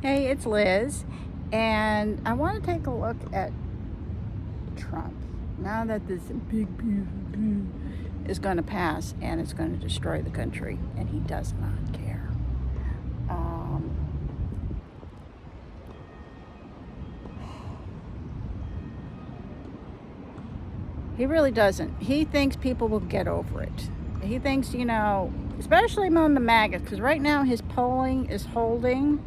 Hey, it's Liz, and I want to take a look at Trump. Now that this big is going to pass and it's going to destroy the country, and he does not care. He really doesn't. He thinks people will get over it. He thinks, especially among the maggots, because right now his polling is holding.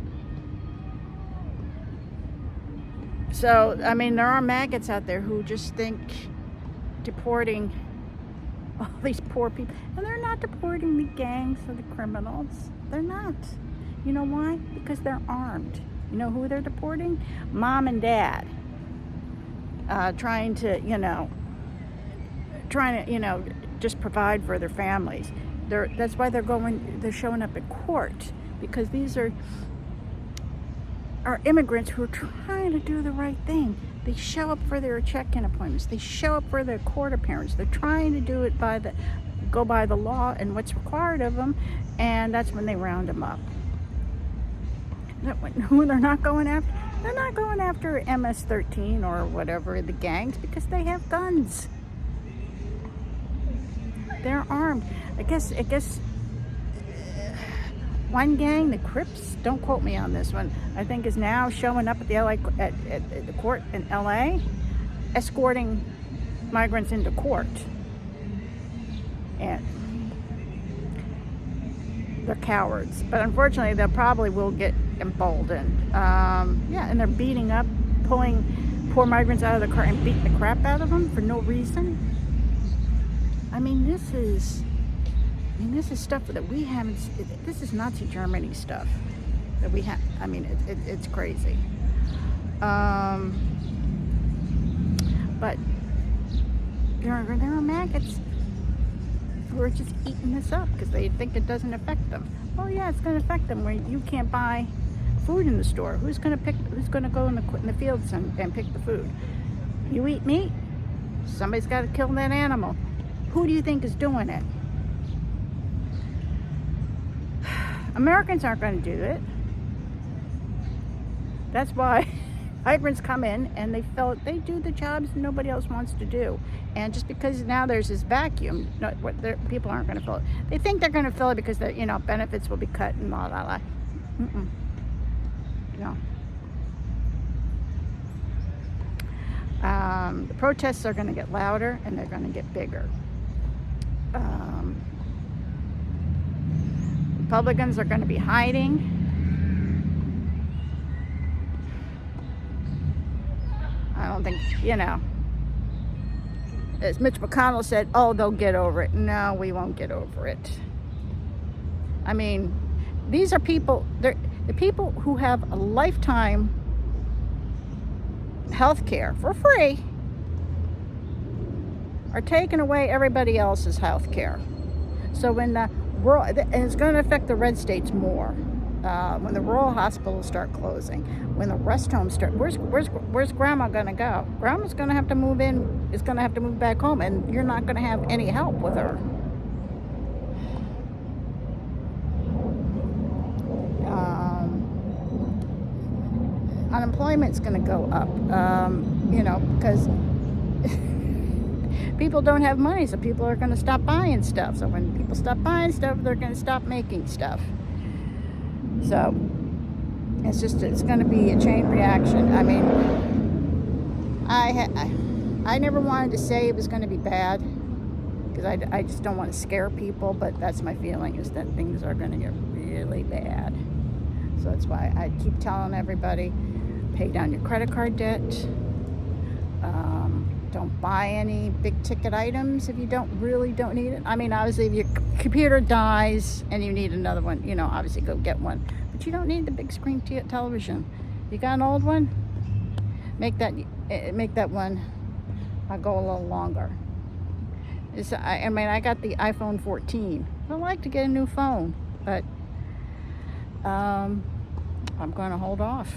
So, there are maggots out there who just think deporting all these poor people, and they're not deporting the gangs or the criminals. They're not. You know why? Because they're armed. You know who they're deporting? Mom and dad. Trying to just provide for their families. That's why they're showing up at court, because these are immigrants who are trying to do the right thing. They show up for their check-in appointments. They show up for their court appearance. They're trying to do it go by the law and what's required of them, and that's when they round them up. Who they're not going after? They're not going after MS-13 or whatever, the gangs, because they have guns. They're armed. I guess one gang, the Crips, don't quote me on this one, I think is now showing up at the at the court in LA, escorting migrants into court. And they're cowards, but unfortunately they probably will get emboldened. And they're beating up, pulling poor migrants out of the car and beating the crap out of them for no reason. This is stuff that we haven't. This is Nazi Germany stuff that we have. It's crazy. But there are maggots who are just eating this up because they think it doesn't affect them. Oh yeah, it's going to affect them. Where you can't buy food in the store. Who's going to go in the fields and pick the food? You eat meat. Somebody's got to kill that animal. Who do you think is doing it? Americans aren't going to do it. That's why migrants come in and they do the jobs nobody else wants to do. And just because now there's this vacuum, people aren't going to fill it. They think they're going to fill it because benefits will be cut and blah blah blah. No. The protests are going to get louder and they're going to get bigger. Republicans are going to be hiding. I don't think, as Mitch McConnell said, they'll get over it. No, we won't get over it. These are people, the people who have a lifetime health care for free are taking away everybody else's health care. So when and it's going to affect the red states more. When the rural hospitals start closing, when the rest homes start, where's Grandma going to go? Grandma's going to have to move in. Is going to have to move back home, and you're not going to have any help with her. Unemployment's going to go up. Because people don't have money, so people are going to stop buying stuff. So when people stop buying stuff, they're going to stop making stuff. So it's going to be a chain reaction. I never wanted to say it was going to be bad because I just don't want to scare people, but that's my feeling, is that things are going to get really bad. So that's why I keep telling everybody, pay down your credit card debt. Don't buy any big ticket items if you don't need it. Obviously, if your computer dies and you need another one, obviously go get one. But you don't need the big screen television. You got an old one? Make that one go a little longer. I got the iPhone 14. I'd like to get a new phone, but I'm going to hold off.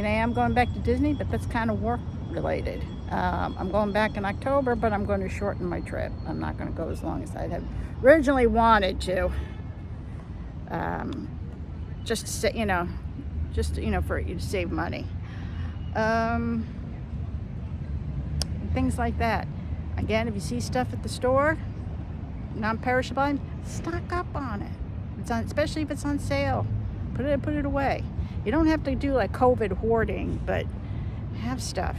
I am going back to Disney, but that's kind of work related. I'm going back in October, but I'm going to shorten my trip. I'm not going to go as long as I had originally wanted to. Just to say, for you to save money. Things like that. Again, if you see stuff at the store, non-perishable items, stock up on it. Especially if it's on sale. Put it away. You don't have to do like COVID hoarding, but have stuff.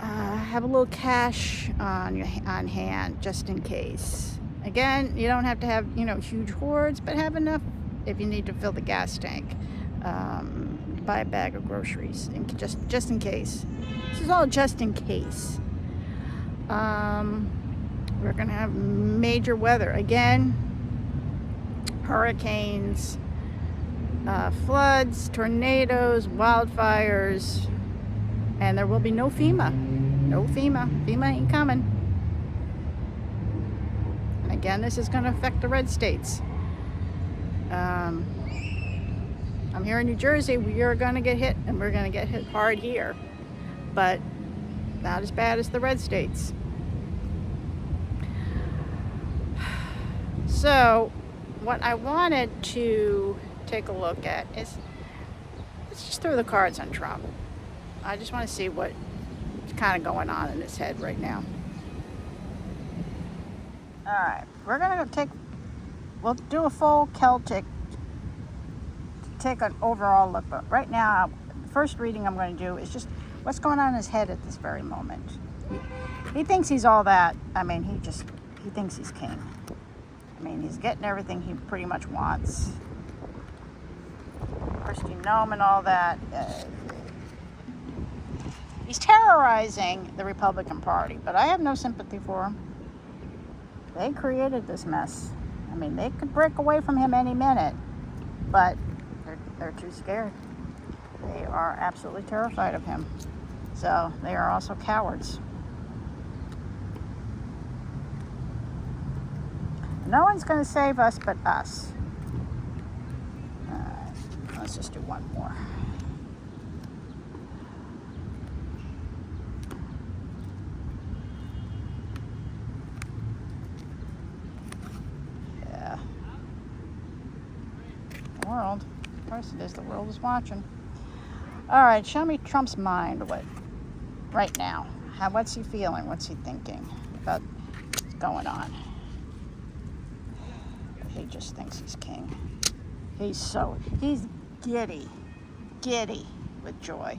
Have a little cash on hand just in case. Again, you don't have to have huge hoards, but have enough if you need to fill the gas tank. Buy a bag of groceries, just in case. This is all just in case. We're gonna have major weather again. Hurricanes, floods, tornadoes, wildfires, and there will be no FEMA. No FEMA. FEMA ain't coming. And again, this is going to affect the red states. I'm here in New Jersey. We are going to get hit, and we're going to get hit hard here, but not as bad as the red states. So what I wanted to take a look at is, let's just throw the cards on Trump. I just want to see what's kind of going on in his head right now. All right, we're going to we'll do a full Celtic, take an overall look, but right now, the first reading I'm going to do is just what's going on in his head at this very moment. He thinks he's all that. I mean, he thinks he's king. I mean, he's getting everything he pretty much wants. First genome and all that. He's terrorizing the Republican Party, but I have no sympathy for him. They created this mess. I mean, they could break away from him any minute, but they're too scared. They are absolutely terrified of him. So they are also cowards. No one's going to save us but us. All right, let's just do one more. Yeah. The world. Of course it is. The world is watching. All right, show me Trump's mind. Right now? What's he feeling? What's he thinking about what's going on? He just thinks he's king. He's giddy with joy.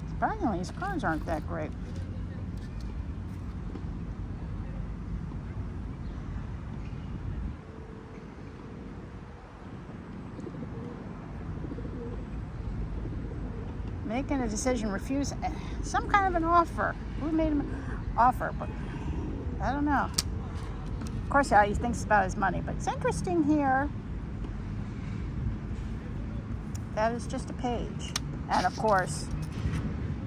Surprisingly, his cards aren't that great. Making a decision, refusing some kind of an offer. Who made him an offer? But I don't know. Of course, yeah, he thinks about his money, but it's interesting here. That is just a page. And of course,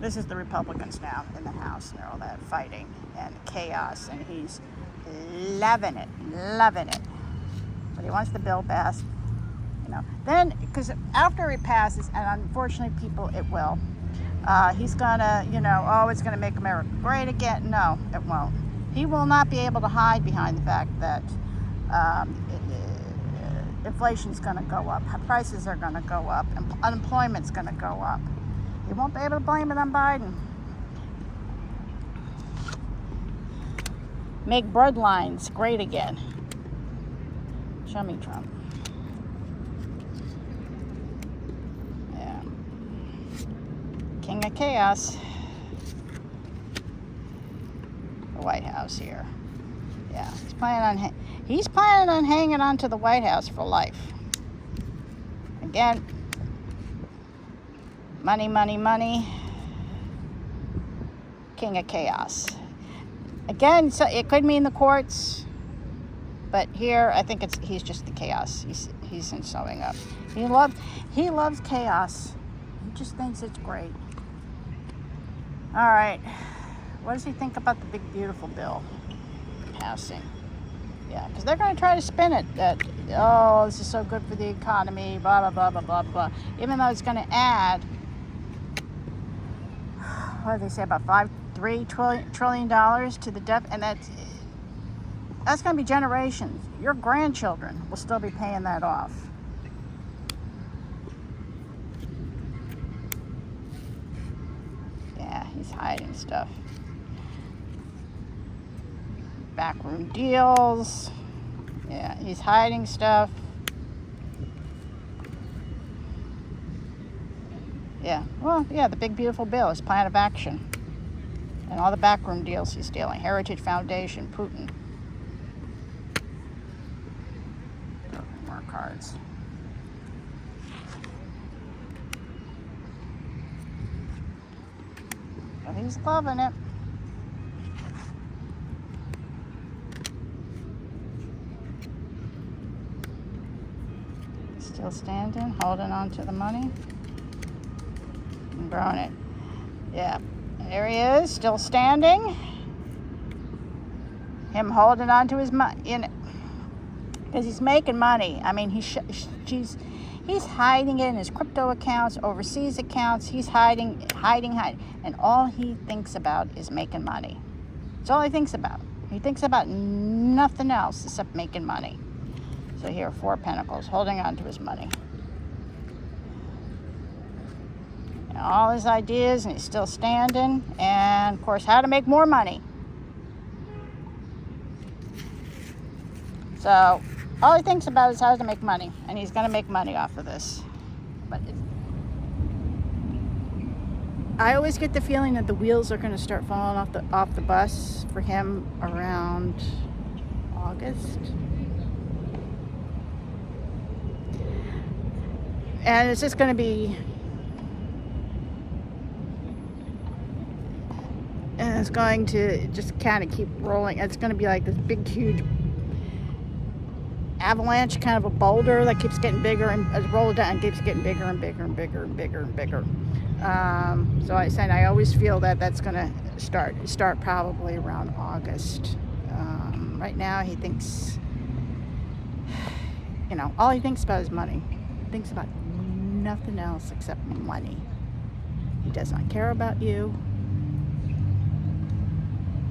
this is the Republicans now in the House, and they're all that fighting and chaos, and he's loving it. But he wants the bill passed. Then, because after it passes, and unfortunately it will, he's gonna, it's gonna make America great again. No, it won't. He will not be able to hide behind the fact that inflation's gonna go up, prices are gonna go up, and unemployment's gonna go up. He won't be able to blame it on Biden. Make bloodlines great again. Show me Trump. King of Chaos. The White House here. Yeah, he's planning on hanging on to the White House for life. Again, money. King of Chaos. Again, so it could mean the courts, but here I think he's just the chaos. He's in sewing up. He loves chaos. He just thinks it's great. All right, what does he think about the big beautiful bill passing? Yeah, because they're going to try to spin it that, oh, this is so good for the economy, blah, blah, blah, blah, blah, blah. Even though it's going to add, what do they say, about $3 trillion to the debt, and that's going to be generations. Your grandchildren will still be paying that off. Yeah, he's hiding stuff. Backroom deals. Yeah, he's hiding stuff. Yeah, well, yeah, the big beautiful bill, his plan of action. And all the backroom deals he's stealing. Heritage Foundation, Putin. More cards. But he's loving it. Still standing, holding on to the money. And growing it. Yeah. There he is, still standing. Him holding on to his money, because he's making money. I mean, he's hiding it in his crypto accounts, overseas accounts. He's hiding, and all he thinks about is making money. That's all he thinks about. He thinks about nothing else except making money. So here, 4 Pentacles, holding on to his money. And all his ideas, and he's still standing. And, of course, how to make more money. So, all he thinks about is how to make money. And he's going to make money off of this. But I always get the feeling that the wheels are going to start falling off the bus for him around August. And it's just going to be, and it's going to just kind of keep rolling. It's going to be like this big, huge avalanche, kind of a boulder that keeps getting bigger and rolled down and keeps getting bigger and bigger and bigger and bigger and bigger. So I always feel that that's going to start probably around August. Right now he thinks, all he thinks about is money. He thinks about nothing else except money. He does not care about you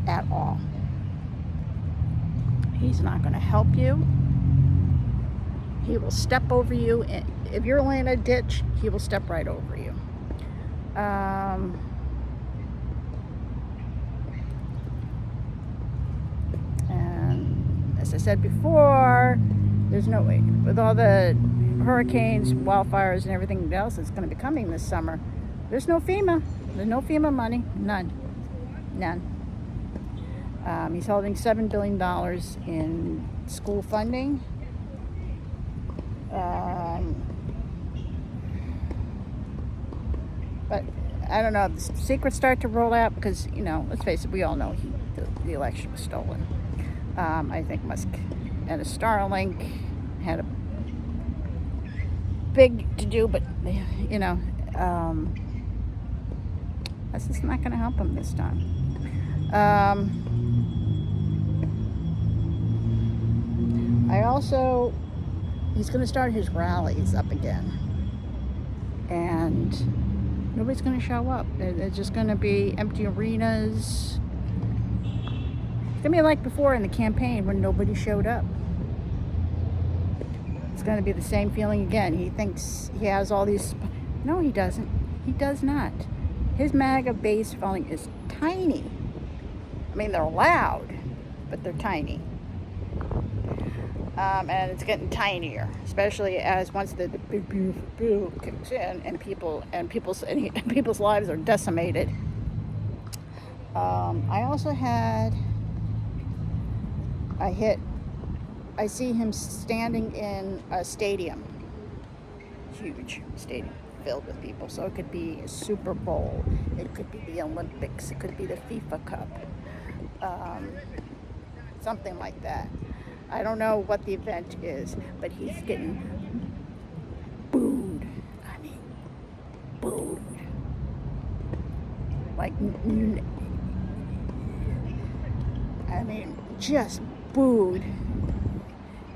at all. He's not going to help you. He will step over you, and if you're in a ditch, he will step right over you. And as I said before, there's no way, with all the hurricanes, wildfires, and everything else that's going to be coming this summer, there's no FEMA. There's no FEMA money. None. He's holding $7 billion in school funding. But I don't know, the secrets start to roll out because, let's face it, we all know the election was stolen. I think Musk and a Starlink had a big to do, but, that's just not going to help him this time. He's going to start his rallies up again. And nobody's going to show up. They're just going to be empty arenas. It's going to be like before in the campaign when nobody showed up. It's going to be the same feeling again. He thinks he has all these... No, he doesn't. He does not. His MAGA base following is tiny. I mean, they're loud, but they're tiny. And it's getting tinier, especially as once the big beautiful bill kicks in and people's lives are decimated. I see him standing in a stadium, huge stadium filled with people. So it could be a Super Bowl, it could be the Olympics, it could be the FIFA Cup, something like that. I don't know what the event is, but he's getting booed. I mean, booed. Like, just booed.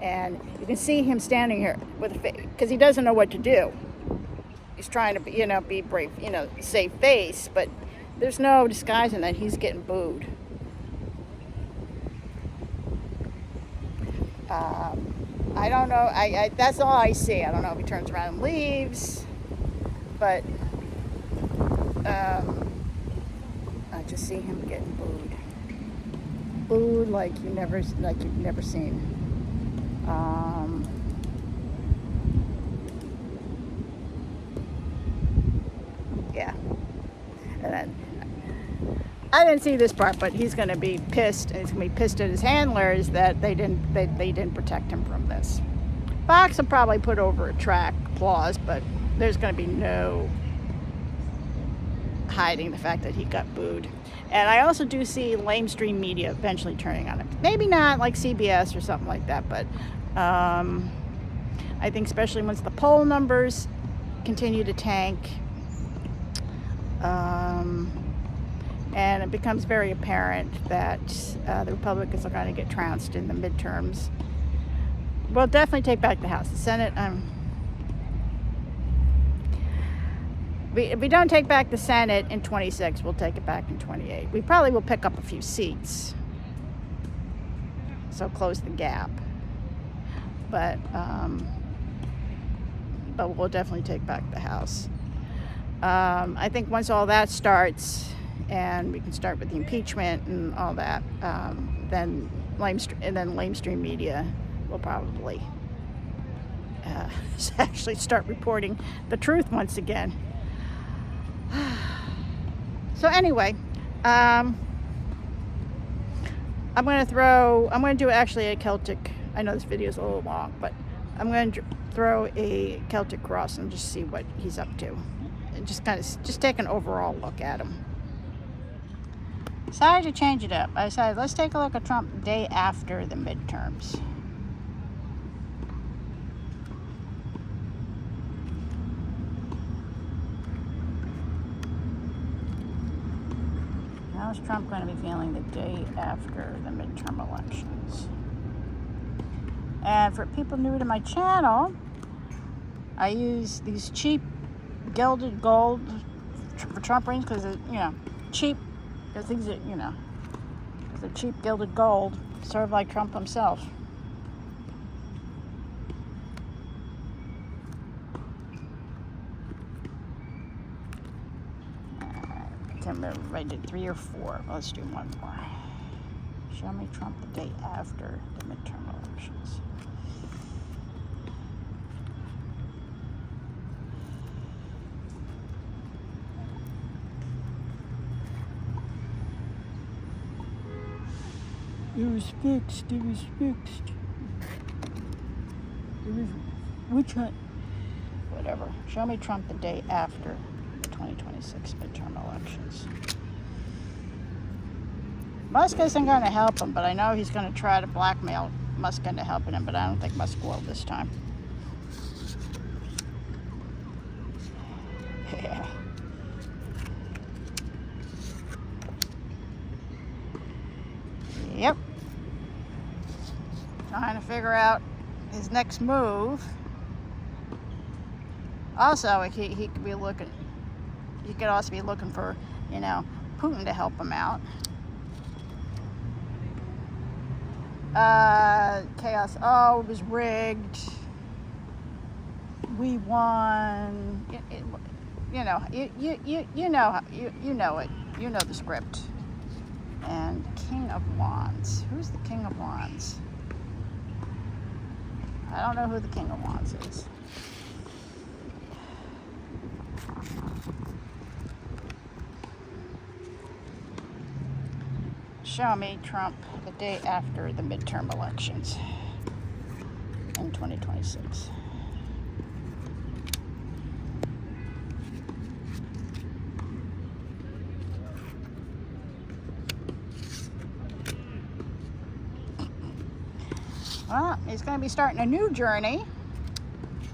And you can see him standing here with a face, because he doesn't know what to do. He's trying to be, be brave, save face, but there's no disguising that he's getting booed. I don't know. I that's all I see. I don't know if he turns around and leaves, but I just see him getting booed like you've never seen. Yeah, and then I didn't see this part, but he's going to be pissed, and he's going to be pissed at his handlers that they didn't protect him from this. Fox will probably put over a track clause, but there's going to be no hiding the fact that he got booed. And I also do see lamestream media eventually turning on him. Maybe not like CBS or something like that, but I think especially once the poll numbers continue to tank, and it becomes very apparent that the Republicans are going to get trounced in the midterms, we'll definitely take back the House. The Senate, if we don't take back the Senate in 26, we'll take it back in 28. We probably will pick up a few seats, so close the gap. But we'll definitely take back the House. I think once all that starts, and we can start with the impeachment and all that, then lamestream media will probably actually start reporting the truth once again. So anyway, I'm going to do actually a Celtic. I know this video is a little long, but I'm going to throw a Celtic cross and just see what he's up to, and just take an overall look at him. Decided to change it up. I decided, let's take a look at Trump the day after the midterms. How's Trump going to be feeling the day after the midterm elections? And for people new to my channel, I use these cheap gilded gold for Trump rings because, cheap. Because these are, they're cheap gilded gold, served like Trump himself. I can't remember if I did 3 or 4. Let's do one more. Show me Trump the day after the midterm elections. It was fixed. Which one? Whatever. Show me Trump the day after the 2026 midterm elections. Musk isn't going to help him, but I know he's going to try to blackmail Musk into helping him, but I don't think Musk will this time. Yeah. Yep. Trying to figure out his next move. Also, he could be looking. He could also be looking for, Putin to help him out. Chaos. Oh, it was rigged. We won. You know it. You know it. You know the script. And King of Wands. Who's the King of Wands? I don't know who the King of Wands is. Show me Trump the day after the midterm elections in 2026. Well, he's going to be starting a new journey.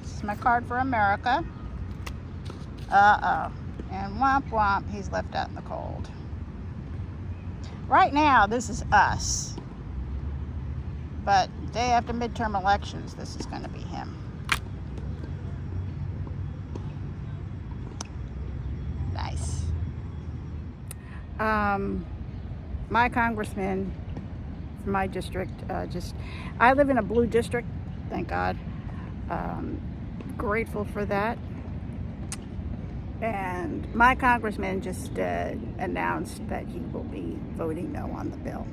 This is my card for America. Uh-oh. And womp womp, he's left out in the cold. Right now, this is us. But day after midterm elections, this is going to be him. Nice. My congressman from my district, I live in a blue district, thank God. Grateful for that. And my congressman just announced that he will be voting no on the bill.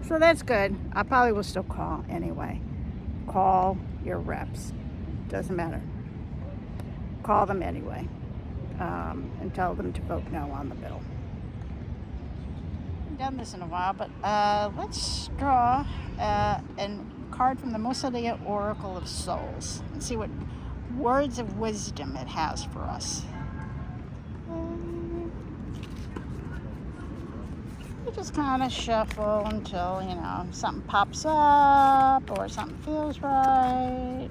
So that's good. I probably will still call anyway. Call your reps. Doesn't matter. Call them anyway. And tell them to vote no on the bill. I haven't done this in a while, but let's draw a card from the Montclair Oracle of Souls and see what words of wisdom it has for us. You just kind of shuffle until, you know, something pops up or something feels right.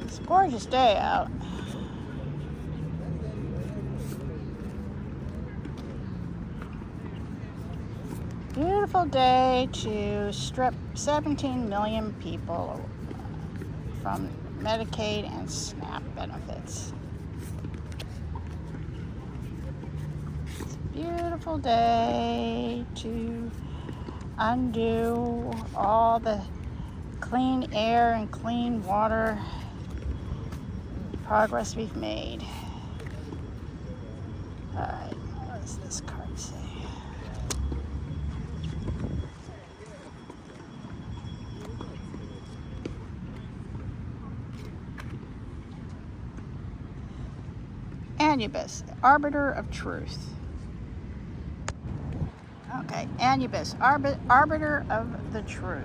It's a gorgeous day out. Beautiful day to strip 17 million people from Medicaid and SNAP benefits. It's a beautiful day to undo all the clean air and clean water progress we've made. All right, what does this card say? Anubis, the arbiter of truth. Okay, Anubis, arbiter of the truth.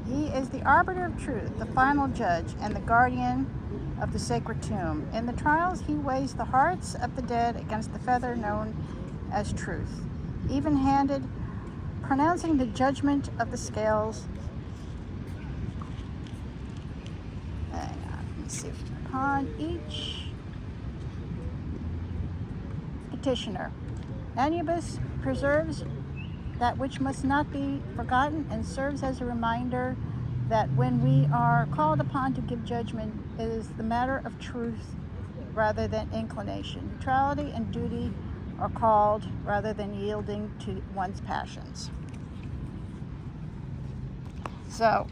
He is the arbiter of truth, the final judge, and the guardian of the sacred tomb. In the trials, he weighs the hearts of the dead against the feather known as truth, even-handed, pronouncing the judgment of the scales. Hang on, let me see. Upon each petitioner, Anubis preserves that which must not be forgotten and serves as a reminder that when we are called upon to give judgment, it is the matter of truth rather than inclination. Neutrality and duty are called rather than yielding to one's passions. So,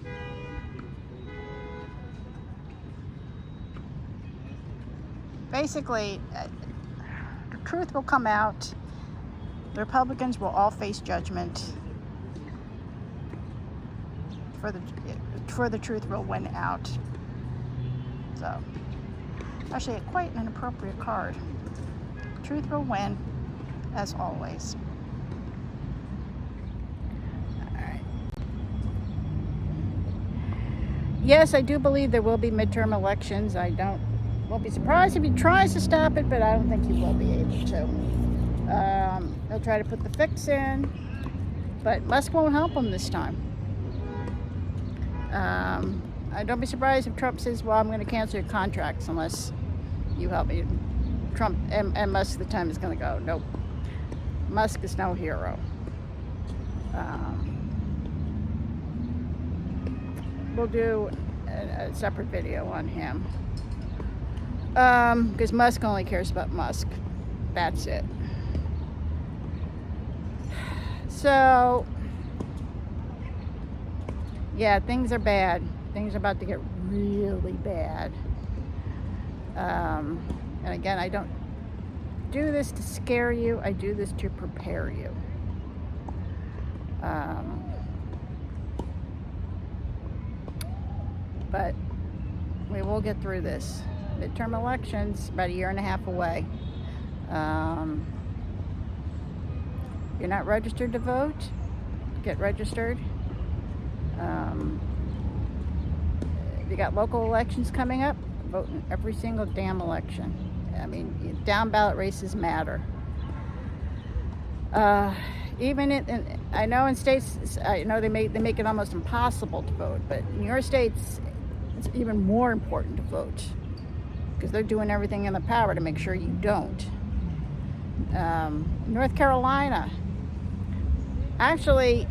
basically, the truth will come out. The Republicans will all face judgment. For the truth will win out. So, actually, quite an appropriate card. Truth will win, as always. All right. Yes, I do believe there will be midterm elections. Won't be surprised if he tries to stop it, but I don't think he will be able to. He'll try to put the fix in, but Musk won't help him this time. I don't be surprised if Trump says, well, I'm going to cancel your contracts unless you help me. Trump and Musk, the time is going to go. Nope. Musk is no hero. We'll do a separate video on him. Because Musk only cares about Musk. That's it. So, yeah, things are bad. Things are about to get really bad. And again, I don't do this to scare you. I do this to prepare you. But we will get through this. Midterm elections, about a year and a half away. You're not registered to vote, get registered. You got local elections coming up, vote in every single damn election. I mean, down ballot races matter. even I know in states, I know they make it almost impossible to vote, but in your states, it's even more important to vote because they're doing everything in their power to make sure you don't. North Carolina, actually,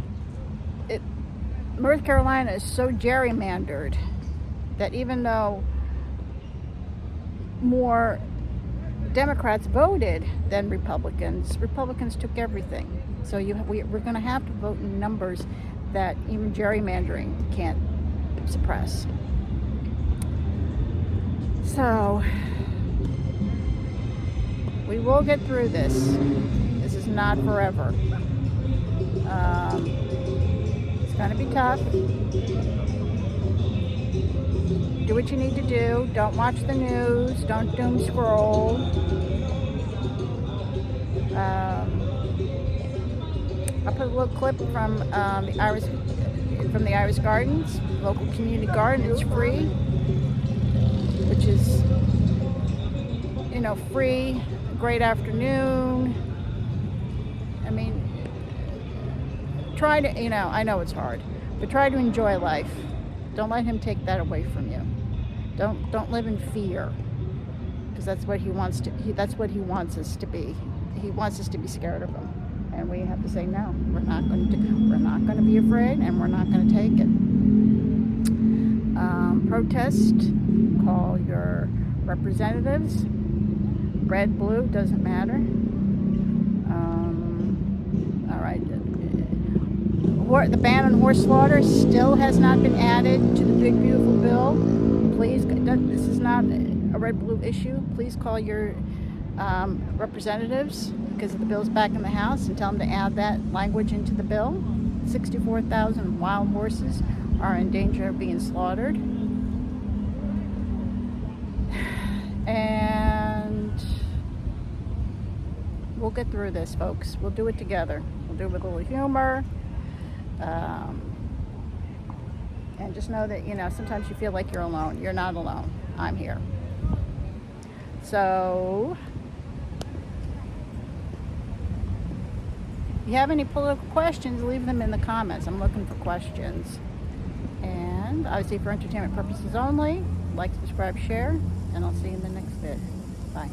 North Carolina is so gerrymandered that even though more Democrats voted than Republicans took everything. So we're going to have to vote in numbers that even gerrymandering can't suppress. So we will get through this. This is not forever. It's going to be tough. Do what you need to do. Don't watch the news. Don't doom scroll. I'll put a little clip from the Iris Gardens, local community garden. It's free, which is, free. Great afternoon. I mean, try to, I know it's hard, but try to enjoy life. Don't let him take that away from you. Don't live in fear, because that's what he wants us to be. He wants us to be scared of him, and we have to say no. We're not going to be afraid, and we're not going to take it. Protest. Call your representatives. Red, blue, doesn't matter. All right. The ban on horse slaughter still has not been added to the big beautiful bill. Please, this is not a red-blue issue. Please call your representatives, because the bill's back in the House, and tell them to add that language into the bill. 64,000 wild horses are in danger of being slaughtered. And we'll get through this, folks. We'll do it together. We'll do it with a little humor. And just know that, sometimes you feel like you're alone. You're not alone. I'm here. So, if you have any political questions, leave them in the comments. I'm looking for questions. And obviously for entertainment purposes only, like, subscribe, share, and I'll see you in the next vid. Bye.